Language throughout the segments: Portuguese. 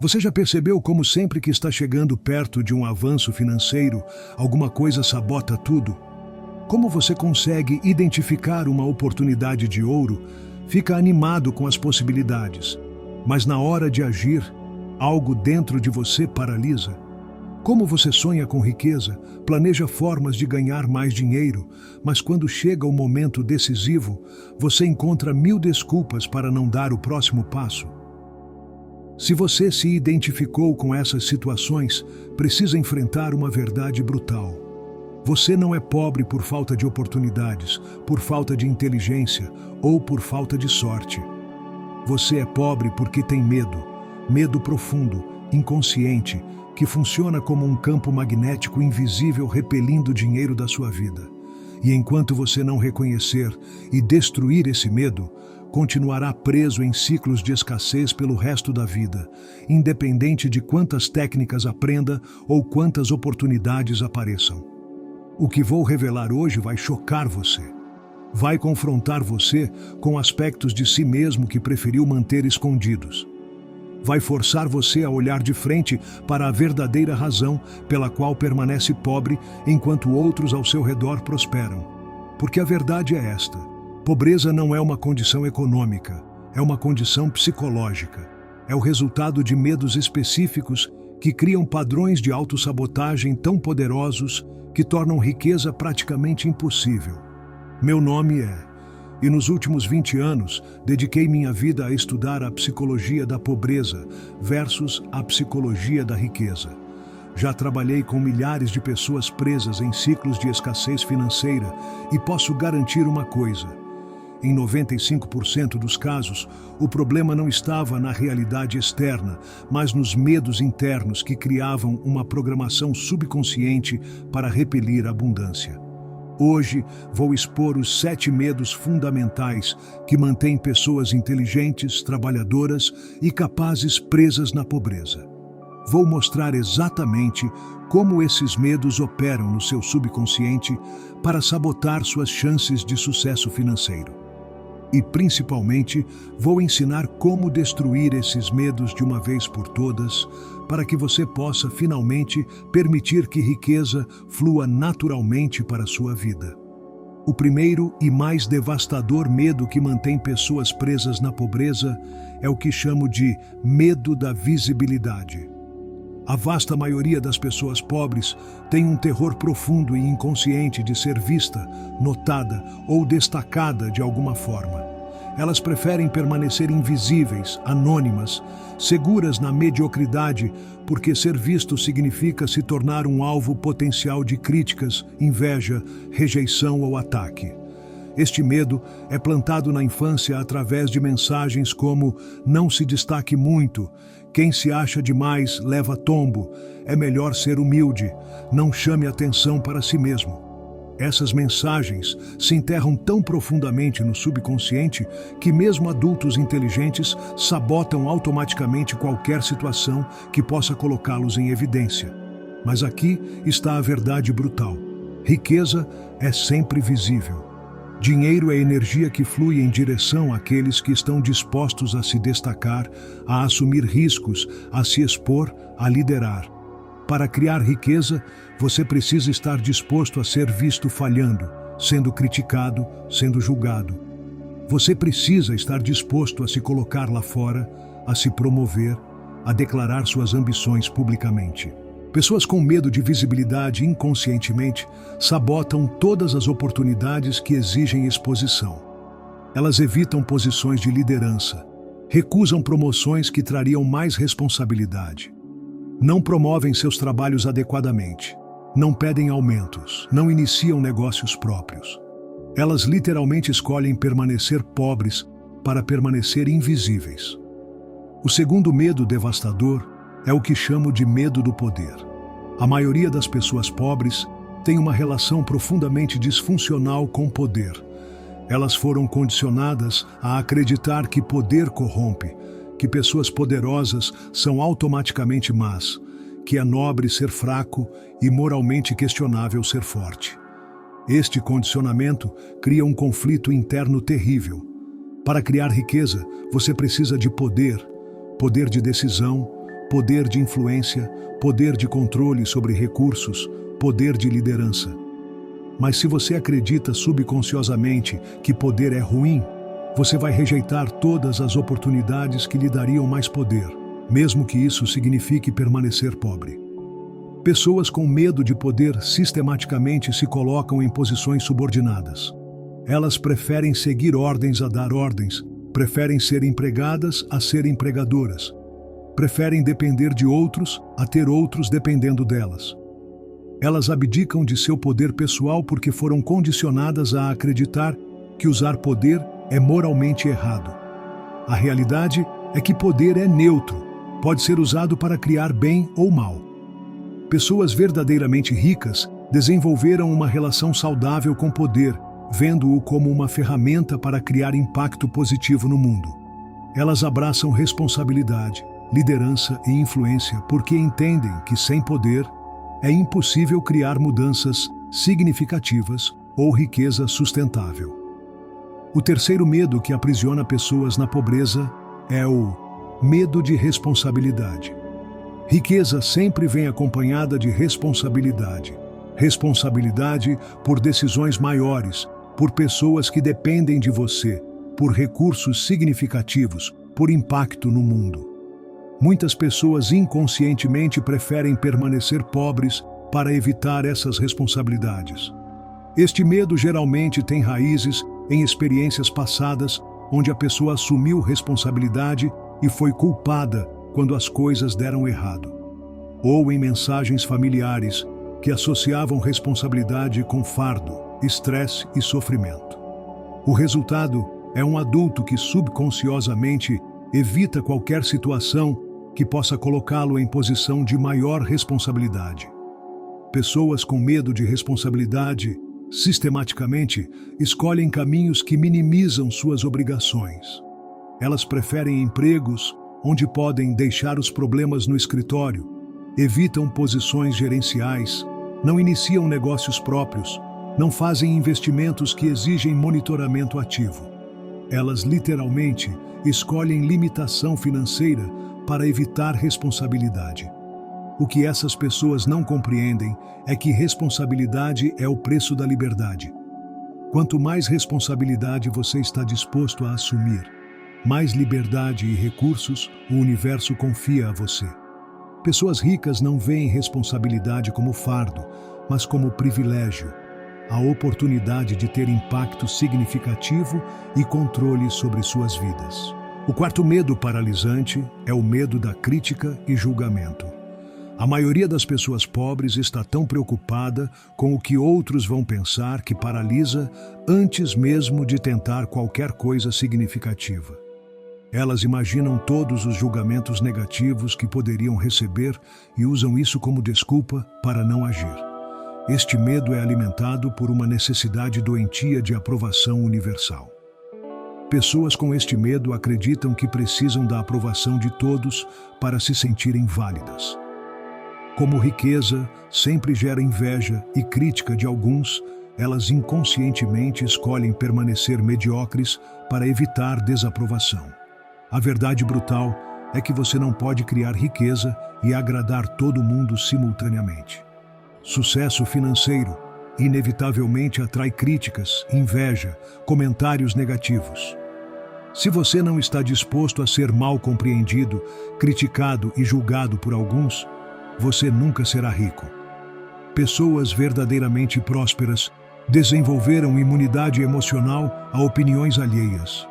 Você já percebeu como sempre que está chegando perto de um avanço financeiro, alguma coisa sabota tudo? Como você consegue identificar uma oportunidade de ouro, fica animado com as possibilidades, mas na hora de agir, algo dentro de você paralisa? Como você sonha com riqueza, planeja formas de ganhar mais dinheiro, mas quando chega o momento decisivo, você encontra 1000 desculpas para não dar o próximo passo? Se você se identificou com essas situações, precisa enfrentar uma verdade brutal. Você não é pobre por falta de oportunidades, por falta de inteligência ou por falta de sorte. Você é pobre porque tem medo, medo profundo, inconsciente, que funciona como um campo magnético invisível repelindo o dinheiro da sua vida. E enquanto você não reconhecer e destruir esse medo, continuará preso em ciclos de escassez pelo resto da vida, independente de quantas técnicas aprenda ou quantas oportunidades apareçam. O que vou revelar hoje vai chocar você. Vai confrontar você com aspectos de si mesmo que preferiu manter escondidos. Vai forçar você a olhar de frente para a verdadeira razão pela qual permanece pobre enquanto outros ao seu redor prosperam. Porque a verdade é esta: pobreza não é uma condição econômica, é uma condição psicológica. É o resultado de medos específicos que criam padrões de autossabotagem tão poderosos que tornam riqueza praticamente impossível. Meu nome e nos últimos 20 anos, dediquei minha vida a estudar a psicologia da pobreza versus a psicologia da riqueza. Já trabalhei com milhares de pessoas presas em ciclos de escassez financeira e posso garantir uma coisa: em 95% dos casos, o problema não estava na realidade externa, mas nos medos internos que criavam uma programação subconsciente para repelir a abundância. Hoje, vou expor os 7 medos fundamentais que mantêm pessoas inteligentes, trabalhadoras e capazes presas na pobreza. Vou mostrar exatamente como esses medos operam no seu subconsciente para sabotar suas chances de sucesso financeiro. E, principalmente, vou ensinar como destruir esses medos de uma vez por todas, para que você possa finalmente permitir que riqueza flua naturalmente para a sua vida. O primeiro e mais devastador medo que mantém pessoas presas na pobreza é o que chamo de medo da visibilidade. A vasta maioria das pessoas pobres tem um terror profundo e inconsciente de ser vista, notada ou destacada de alguma forma. Elas preferem permanecer invisíveis, anônimas, seguras na mediocridade, porque ser visto significa se tornar um alvo potencial de críticas, inveja, rejeição ou ataque. Este medo é plantado na infância através de mensagens como "não se destaque muito", "quem se acha demais leva tombo", "é melhor ser humilde", "não chame atenção para si mesmo". Essas mensagens se enterram tão profundamente no subconsciente que mesmo adultos inteligentes sabotam automaticamente qualquer situação que possa colocá-los em evidência. Mas aqui está a verdade brutal: riqueza é sempre visível. Dinheiro é energia que flui em direção àqueles que estão dispostos a se destacar, a assumir riscos, a se expor, a liderar. Para criar riqueza, você precisa estar disposto a ser visto falhando, sendo criticado, sendo julgado. Você precisa estar disposto a se colocar lá fora, a se promover, a declarar suas ambições publicamente. Pessoas com medo de visibilidade inconscientemente sabotam todas as oportunidades que exigem exposição. Elas evitam posições de liderança, recusam promoções que trariam mais responsabilidade. Não promovem seus trabalhos adequadamente, não pedem aumentos, não iniciam negócios próprios. Elas literalmente escolhem permanecer pobres para permanecer invisíveis. O segundo medo devastador é o que chamo de medo do poder. A maioria das pessoas pobres tem uma relação profundamente disfuncional com poder. Elas foram condicionadas a acreditar que poder corrompe, que pessoas poderosas são automaticamente más, que é nobre ser fraco e moralmente questionável ser forte. Este condicionamento cria um conflito interno terrível. Para criar riqueza, você precisa de poder, poder de decisão, poder de influência, poder de controle sobre recursos, poder de liderança. Mas se você acredita subconsciosamente que poder é ruim, você vai rejeitar todas as oportunidades que lhe dariam mais poder, mesmo que isso signifique permanecer pobre. Pessoas com medo de poder sistematicamente se colocam em posições subordinadas. Elas preferem seguir ordens a dar ordens, preferem ser empregadas a ser empregadoras, preferem depender de outros a ter outros dependendo delas. Elas abdicam de seu poder pessoal porque foram condicionadas a acreditar que usar poder é moralmente errado. A realidade é que poder é neutro, pode ser usado para criar bem ou mal. Pessoas verdadeiramente ricas desenvolveram uma relação saudável com poder, vendo-o como uma ferramenta para criar impacto positivo no mundo. Elas abraçam responsabilidade, liderança e influência porque entendem que sem poder é impossível criar mudanças significativas ou riqueza sustentável. O terceiro medo que aprisiona pessoas na pobreza é o medo de responsabilidade. Riqueza sempre vem acompanhada de responsabilidade. Responsabilidade por decisões maiores, por pessoas que dependem de você, por recursos significativos, por impacto no mundo. Muitas pessoas inconscientemente preferem permanecer pobres para evitar essas responsabilidades. Este medo geralmente tem raízes em experiências passadas onde a pessoa assumiu responsabilidade e foi culpada quando as coisas deram errado. Ou em mensagens familiares que associavam responsabilidade com fardo, estresse e sofrimento. O resultado é um adulto que subconsciosamente evita qualquer situação que possa colocá-lo em posição de maior responsabilidade. Pessoas com medo de responsabilidade, sistematicamente, escolhem caminhos que minimizam suas obrigações. Elas preferem empregos onde podem deixar os problemas no escritório, evitam posições gerenciais, não iniciam negócios próprios, não fazem investimentos que exigem monitoramento ativo. Elas literalmente escolhem limitação financeira para evitar responsabilidade. O que essas pessoas não compreendem é que responsabilidade é o preço da liberdade. Quanto mais responsabilidade você está disposto a assumir, mais liberdade e recursos o universo confia a você. Pessoas ricas não veem responsabilidade como fardo, mas como privilégio, a oportunidade de ter impacto significativo e controle sobre suas vidas. O quarto medo paralisante é o medo da crítica e julgamento. A maioria das pessoas pobres está tão preocupada com o que outros vão pensar que paralisa antes mesmo de tentar qualquer coisa significativa. Elas imaginam todos os julgamentos negativos que poderiam receber e usam isso como desculpa para não agir. Este medo é alimentado por uma necessidade doentia de aprovação universal. Pessoas com este medo acreditam que precisam da aprovação de todos para se sentirem válidas. Como riqueza sempre gera inveja e crítica de alguns, elas inconscientemente escolhem permanecer mediocres para evitar desaprovação. A verdade brutal é que você não pode criar riqueza e agradar todo mundo simultaneamente. Sucesso financeiro inevitavelmente atrai críticas, inveja, comentários negativos. Se você não está disposto a ser mal compreendido, criticado e julgado por alguns, você nunca será rico. Pessoas verdadeiramente prósperas desenvolveram imunidade emocional a opiniões alheias.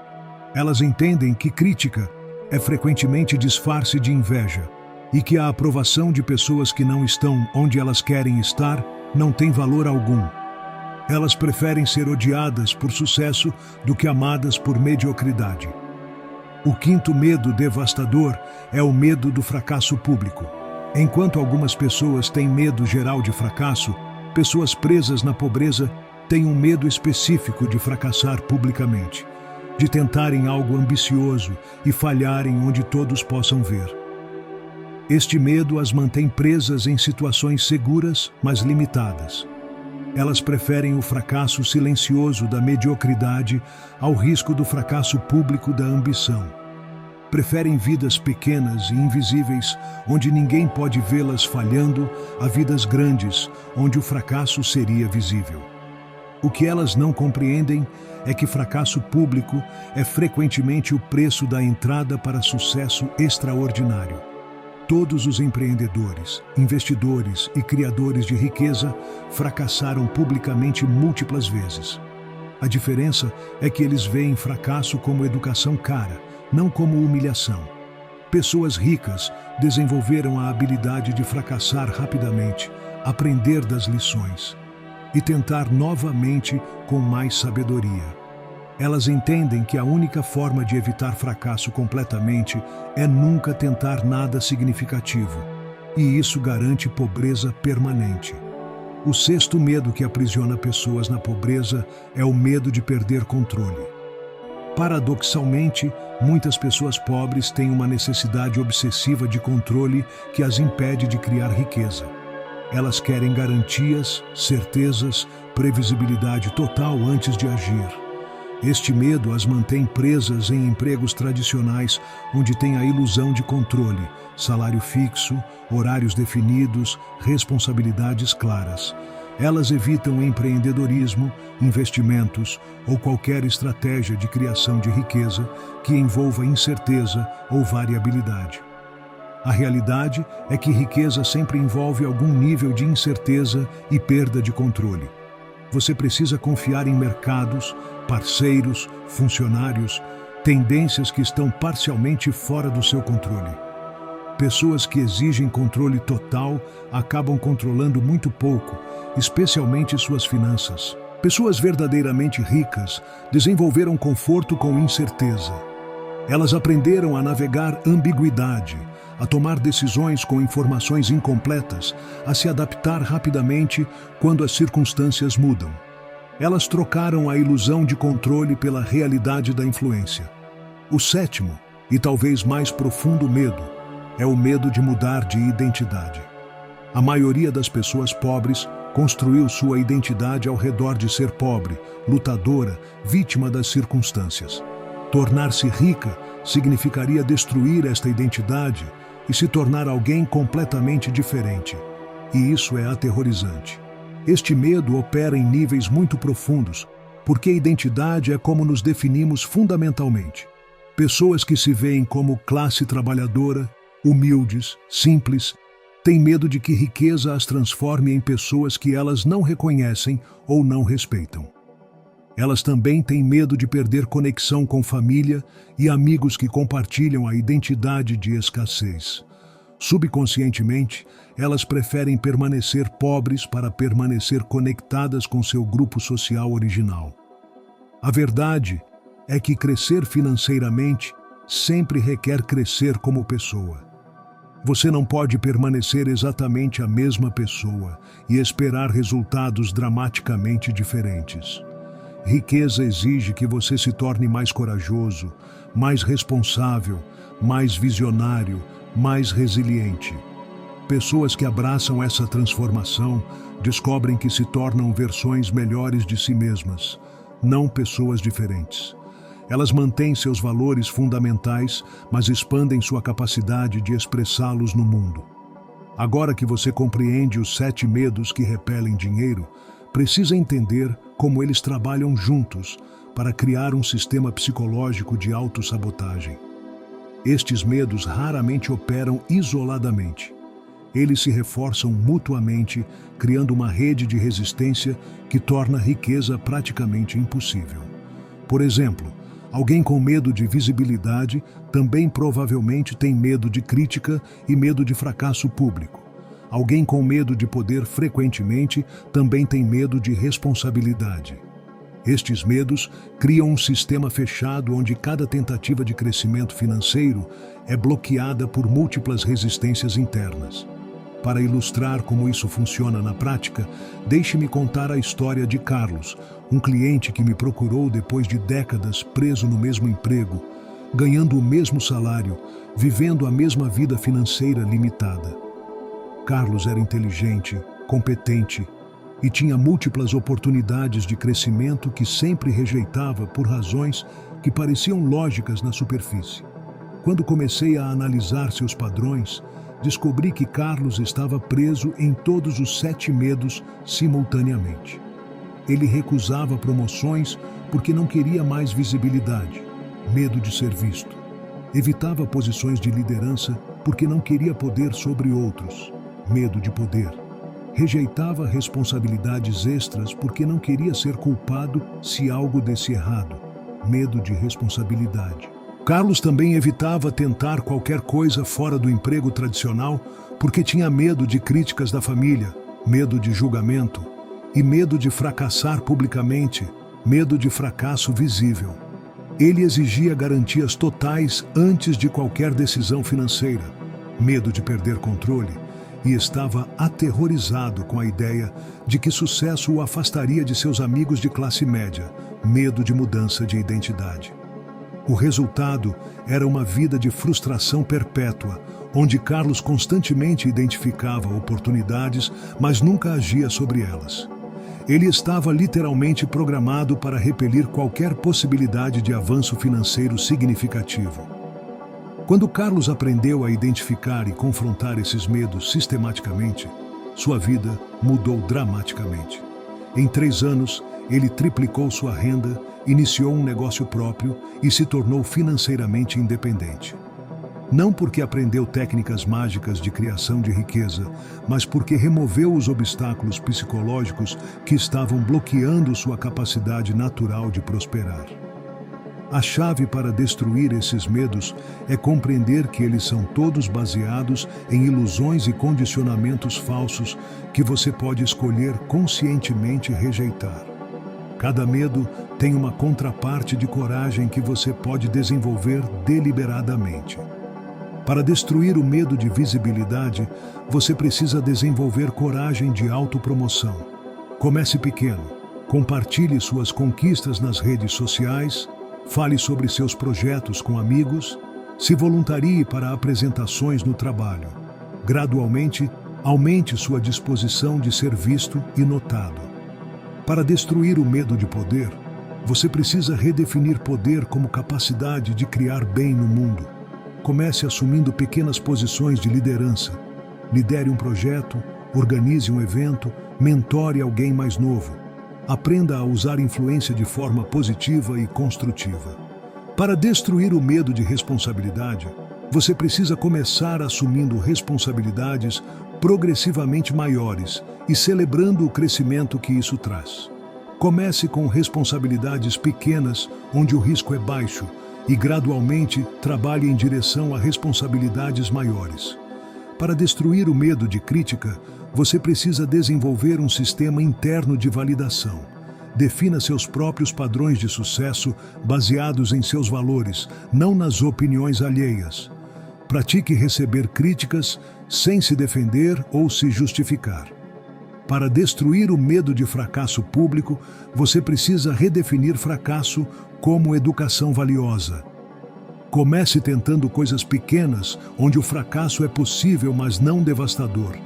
Elas entendem que crítica é frequentemente disfarce de inveja e que a aprovação de pessoas que não estão onde elas querem estar não tem valor algum. Elas preferem ser odiadas por sucesso do que amadas por mediocridade. O quinto medo devastador é o medo do fracasso público. Enquanto algumas pessoas têm medo geral de fracasso, pessoas presas na pobreza têm um medo específico de fracassar publicamente, de tentarem algo ambicioso e falharem onde todos possam ver. Este medo as mantém presas em situações seguras, mas limitadas. Elas preferem o fracasso silencioso da mediocridade ao risco do fracasso público da ambição. Preferem vidas pequenas e invisíveis, onde ninguém pode vê-las falhando, a vidas grandes, onde o fracasso seria visível. O que elas não compreendem é que fracasso público é frequentemente o preço da entrada para sucesso extraordinário. Todos os empreendedores, investidores e criadores de riqueza fracassaram publicamente múltiplas vezes. A diferença é que eles veem fracasso como educação cara, não como humilhação. Pessoas ricas desenvolveram a habilidade de fracassar rapidamente, aprender das lições e tentar novamente com mais sabedoria. Elas entendem que a única forma de evitar fracasso completamente é nunca tentar nada significativo, e isso garante pobreza permanente. O sexto medo que aprisiona pessoas na pobreza é o medo de perder controle. Paradoxalmente, muitas pessoas pobres têm uma necessidade obsessiva de controle que as impede de criar riqueza. Elas querem garantias, certezas, previsibilidade total antes de agir. Este medo as mantém presas em empregos tradicionais, onde tem a ilusão de controle, salário fixo, horários definidos, responsabilidades claras. Elas evitam empreendedorismo, investimentos ou qualquer estratégia de criação de riqueza que envolva incerteza ou variabilidade. A realidade é que riqueza sempre envolve algum nível de incerteza e perda de controle. Você precisa confiar em mercados, parceiros, funcionários, tendências que estão parcialmente fora do seu controle. Pessoas que exigem controle total acabam controlando muito pouco, especialmente suas finanças. Pessoas verdadeiramente ricas desenvolveram conforto com incerteza. Elas aprenderam a navegar ambiguidade, a tomar decisões com informações incompletas, a se adaptar rapidamente quando as circunstâncias mudam. Elas trocaram a ilusão de controle pela realidade da influência. O sétimo, e talvez mais profundo medo, é o medo de mudar de identidade. A maioria das pessoas pobres construiu sua identidade ao redor de ser pobre, lutadora, vítima das circunstâncias. Tornar-se rica significaria destruir esta identidade e se tornar alguém completamente diferente. E isso é aterrorizante. Este medo opera em níveis muito profundos, porque a identidade é como nos definimos fundamentalmente. Pessoas que se veem como classe trabalhadora, humildes, simples, têm medo de que riqueza as transforme em pessoas que elas não reconhecem ou não respeitam. Elas também têm medo de perder conexão com família e amigos que compartilham a identidade de escassez. Subconscientemente, elas preferem permanecer pobres para permanecer conectadas com seu grupo social original. A verdade é que crescer financeiramente sempre requer crescer como pessoa. Você não pode permanecer exatamente a mesma pessoa e esperar resultados dramaticamente diferentes. Riqueza exige que você se torne mais corajoso, mais responsável, mais visionário, mais resiliente. Pessoas que abraçam essa transformação descobrem que se tornam versões melhores de si mesmas, não pessoas diferentes. Elas mantêm seus valores fundamentais, mas expandem sua capacidade de expressá-los no mundo. Agora que você compreende os 7 medos que repelem dinheiro, precisa entender como eles trabalham juntos para criar um sistema psicológico de autossabotagem. Estes medos raramente operam isoladamente. Eles se reforçam mutuamente, criando uma rede de resistência que torna a riqueza praticamente impossível. Por exemplo, alguém com medo de visibilidade também provavelmente tem medo de crítica e medo de fracasso público. Alguém com medo de poder frequentemente também tem medo de responsabilidade. Estes medos criam um sistema fechado onde cada tentativa de crescimento financeiro é bloqueada por múltiplas resistências internas. Para ilustrar como isso funciona na prática, deixe-me contar a história de Carlos, um cliente que me procurou depois de décadas preso no mesmo emprego, ganhando o mesmo salário, vivendo a mesma vida financeira limitada. Carlos era inteligente, competente e tinha múltiplas oportunidades de crescimento que sempre rejeitava por razões que pareciam lógicas na superfície. Quando comecei a analisar seus padrões, descobri que Carlos estava preso em todos os 7 medos simultaneamente. Ele recusava promoções porque não queria mais visibilidade, medo de ser visto. Evitava posições de liderança porque não queria poder sobre outros, medo de poder. Rejeitava responsabilidades extras porque não queria ser culpado se algo desse errado, medo de responsabilidade. Carlos também evitava tentar qualquer coisa fora do emprego tradicional porque tinha medo de críticas da família, medo de julgamento e medo de fracassar publicamente, medo de fracasso visível. Ele exigia garantias totais antes de qualquer decisão financeira, medo de perder controle, e estava aterrorizado com a ideia de que sucesso o afastaria de seus amigos de classe média, medo de mudança de identidade. O resultado era uma vida de frustração perpétua, onde Carlos constantemente identificava oportunidades, mas nunca agia sobre elas. Ele estava literalmente programado para repelir qualquer possibilidade de avanço financeiro significativo. Quando Carlos aprendeu a identificar e confrontar esses medos sistematicamente, sua vida mudou dramaticamente. Em 3 anos, ele triplicou sua renda, iniciou um negócio próprio e se tornou financeiramente independente. Não porque aprendeu técnicas mágicas de criação de riqueza, mas porque removeu os obstáculos psicológicos que estavam bloqueando sua capacidade natural de prosperar. A chave para destruir esses medos é compreender que eles são todos baseados em ilusões e condicionamentos falsos que você pode escolher conscientemente rejeitar. Cada medo tem uma contraparte de coragem que você pode desenvolver deliberadamente. Para destruir o medo de visibilidade, você precisa desenvolver coragem de autopromoção. Comece pequeno, compartilhe suas conquistas nas redes sociais, fale sobre seus projetos com amigos, se voluntarie para apresentações no trabalho. Gradualmente, aumente sua disposição de ser visto e notado. Para destruir o medo de poder, você precisa redefinir poder como capacidade de criar bem no mundo. Comece assumindo pequenas posições de liderança. Lidere um projeto, organize um evento, mentore alguém mais novo. Aprenda a usar influência de forma positiva e construtiva. Para destruir o medo de responsabilidade, você precisa começar assumindo responsabilidades progressivamente maiores e celebrando o crescimento que isso traz. Comece com responsabilidades pequenas, onde o risco é baixo, e gradualmente trabalhe em direção a responsabilidades maiores. Para destruir o medo de crítica, você precisa desenvolver um sistema interno de validação. Defina seus próprios padrões de sucesso baseados em seus valores, não nas opiniões alheias. Pratique receber críticas sem se defender ou se justificar. Para destruir o medo de fracasso público, você precisa redefinir fracasso como educação valiosa. Comece tentando coisas pequenas, onde o fracasso é possível, mas não devastador.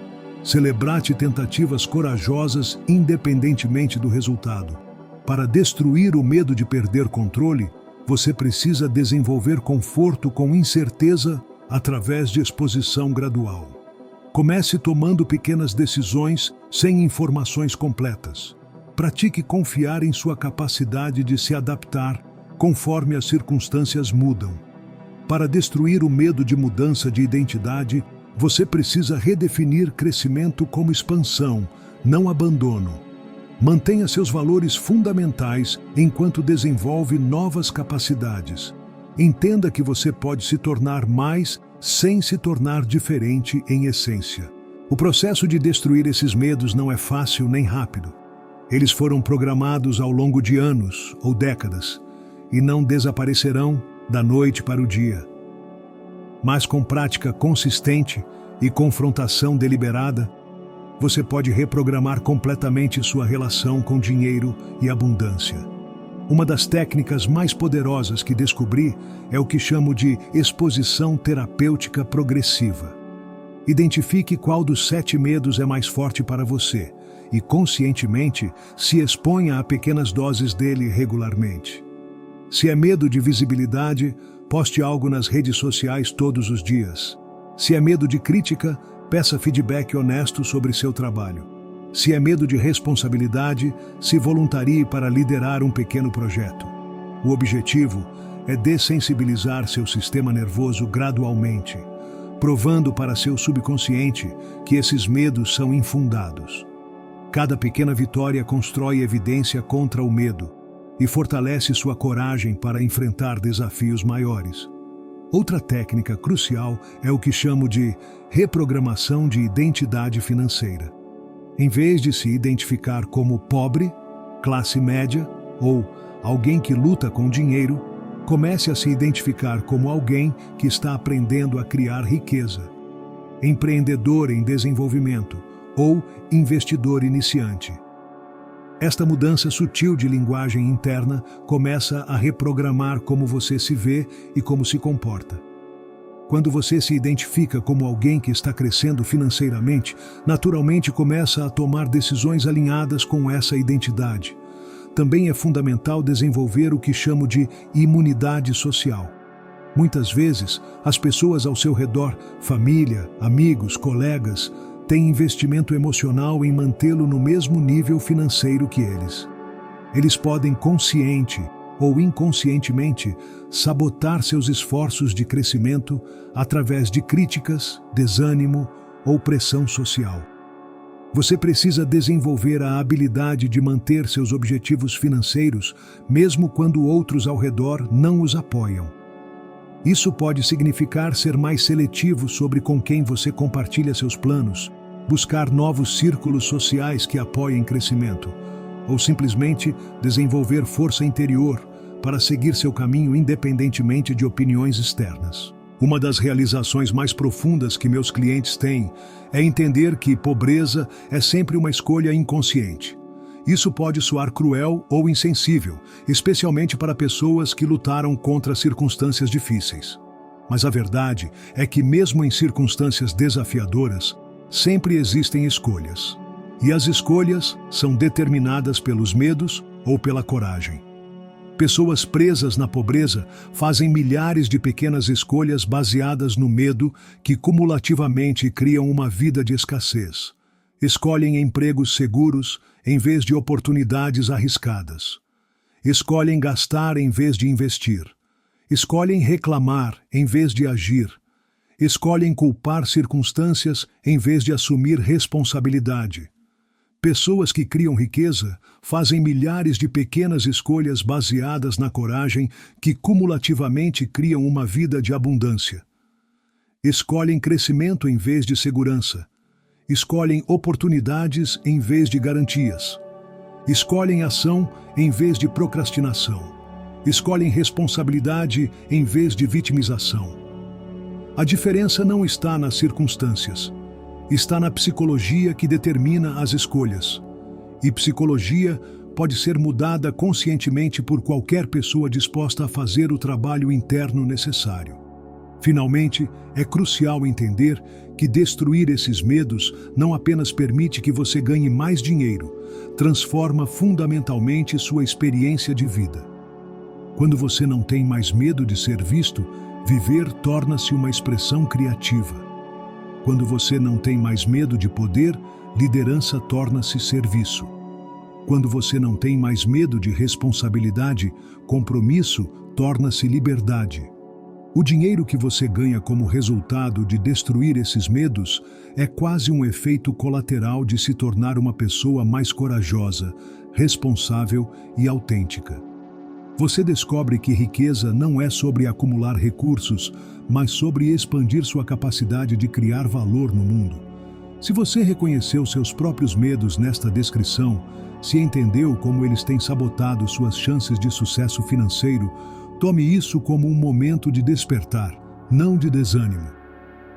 Celebrate tentativas corajosas independentemente do resultado. Para destruir o medo de perder controle, você precisa desenvolver conforto com incerteza através de exposição gradual. Comece tomando pequenas decisões sem informações completas. Pratique confiar em sua capacidade de se adaptar conforme as circunstâncias mudam. Para destruir o medo de mudança de identidade, você precisa redefinir crescimento como expansão, não abandono. Mantenha seus valores fundamentais enquanto desenvolve novas capacidades. Entenda que você pode se tornar mais sem se tornar diferente em essência. O processo de destruir esses medos não é fácil nem rápido. Eles foram programados ao longo de anos ou décadas e não desaparecerão da noite para o dia. Mas com prática consistente e confrontação deliberada, você pode reprogramar completamente sua relação com dinheiro e abundância. Uma das técnicas mais poderosas que descobri é o que chamo de exposição terapêutica progressiva. Identifique qual dos 7 medos é mais forte para você e, conscientemente, se exponha a pequenas doses dele regularmente. Se é medo de visibilidade, poste algo nas redes sociais todos os dias. Se é medo de crítica, peça feedback honesto sobre seu trabalho. Se é medo de responsabilidade, se voluntarie para liderar um pequeno projeto. O objetivo é dessensibilizar seu sistema nervoso gradualmente, provando para seu subconsciente que esses medos são infundados. Cada pequena vitória constrói evidência contra o medo e fortalece sua coragem para enfrentar desafios maiores. Outra técnica crucial é o que chamo de reprogramação de identidade financeira. Em vez de se identificar como pobre, classe média ou alguém que luta com dinheiro, comece a se identificar como alguém que está aprendendo a criar riqueza, empreendedor em desenvolvimento ou investidor iniciante. Esta mudança sutil de linguagem interna começa a reprogramar como você se vê e como se comporta. Quando você se identifica como alguém que está crescendo financeiramente, naturalmente começa a tomar decisões alinhadas com essa identidade. Também é fundamental desenvolver o que chamo de imunidade social. Muitas vezes, as pessoas ao seu redor, família, amigos, colegas, têm investimento emocional em mantê-lo no mesmo nível financeiro que eles. Eles podem consciente ou inconscientemente sabotar seus esforços de crescimento através de críticas, desânimo ou pressão social. Você precisa desenvolver a habilidade de manter seus objetivos financeiros, mesmo quando outros ao redor não os apoiam. Isso pode significar ser mais seletivo sobre com quem você compartilha seus planos, buscar novos círculos sociais que apoiem crescimento, ou simplesmente desenvolver força interior para seguir seu caminho independentemente de opiniões externas. Uma das realizações mais profundas que meus clientes têm é entender que pobreza é sempre uma escolha inconsciente. Isso pode soar cruel ou insensível, especialmente para pessoas que lutaram contra circunstâncias difíceis. Mas a verdade é que, mesmo em circunstâncias desafiadoras, sempre existem escolhas. E as escolhas são determinadas pelos medos ou pela coragem. Pessoas presas na pobreza fazem milhares de pequenas escolhas baseadas no medo que cumulativamente criam uma vida de escassez. Escolhem empregos seguros em vez de oportunidades arriscadas. Escolhem gastar em vez de investir. Escolhem reclamar em vez de agir. Escolhem culpar circunstâncias em vez de assumir responsabilidade. Pessoas que criam riqueza fazem milhares de pequenas escolhas baseadas na coragem que cumulativamente criam uma vida de abundância. Escolhem crescimento em vez de segurança. Escolhem oportunidades em vez de garantias. Escolhem ação em vez de procrastinação. Escolhem responsabilidade em vez de vitimização. A diferença não está nas circunstâncias. Está na psicologia que determina as escolhas. E psicologia pode ser mudada conscientemente por qualquer pessoa disposta a fazer o trabalho interno necessário. Finalmente, é crucial entender que destruir esses medos não apenas permite que você ganhe mais dinheiro, transforma fundamentalmente sua experiência de vida. Quando você não tem mais medo de ser visto, viver torna-se uma expressão criativa. Quando você não tem mais medo de poder, liderança torna-se serviço. Quando você não tem mais medo de responsabilidade, compromisso torna-se liberdade. O dinheiro que você ganha como resultado de destruir esses medos é quase um efeito colateral de se tornar uma pessoa mais corajosa, responsável e autêntica. Você descobre que riqueza não é sobre acumular recursos, mas sobre expandir sua capacidade de criar valor no mundo. Se você reconheceu seus próprios medos nesta descrição, se entendeu como eles têm sabotado suas chances de sucesso financeiro, tome isso como um momento de despertar, não de desânimo.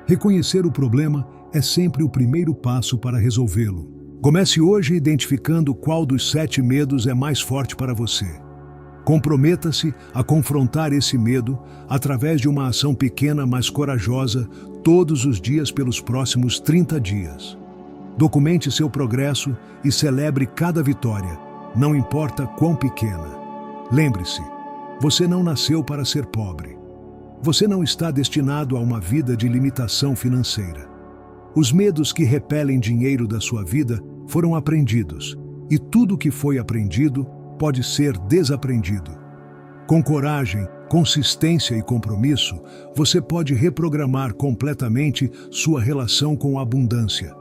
Reconhecer o problema é sempre o primeiro passo para resolvê-lo. Comece hoje identificando qual dos 7 medos é mais forte para você. Comprometa-se a confrontar esse medo através de uma ação pequena, mas corajosa, todos os dias pelos próximos 30 dias. Documente seu progresso e celebre cada vitória, não importa quão pequena. Lembre-se, você não nasceu para ser pobre. Você não está destinado a uma vida de limitação financeira. Os medos que repelem dinheiro da sua vida foram aprendidos, e tudo que foi aprendido pode ser desaprendido. Com coragem, consistência e compromisso, você pode reprogramar completamente sua relação com a abundância.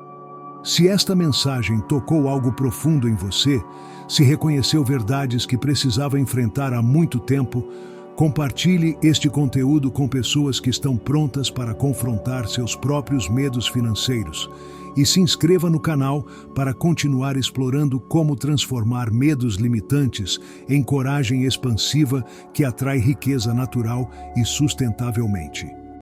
Se esta mensagem tocou algo profundo em você, se reconheceu verdades que precisava enfrentar há muito tempo, compartilhe este conteúdo com pessoas que estão prontas para confrontar seus próprios medos financeiros e se inscreva no canal para continuar explorando como transformar medos limitantes em coragem expansiva que atrai riqueza natural e sustentavelmente.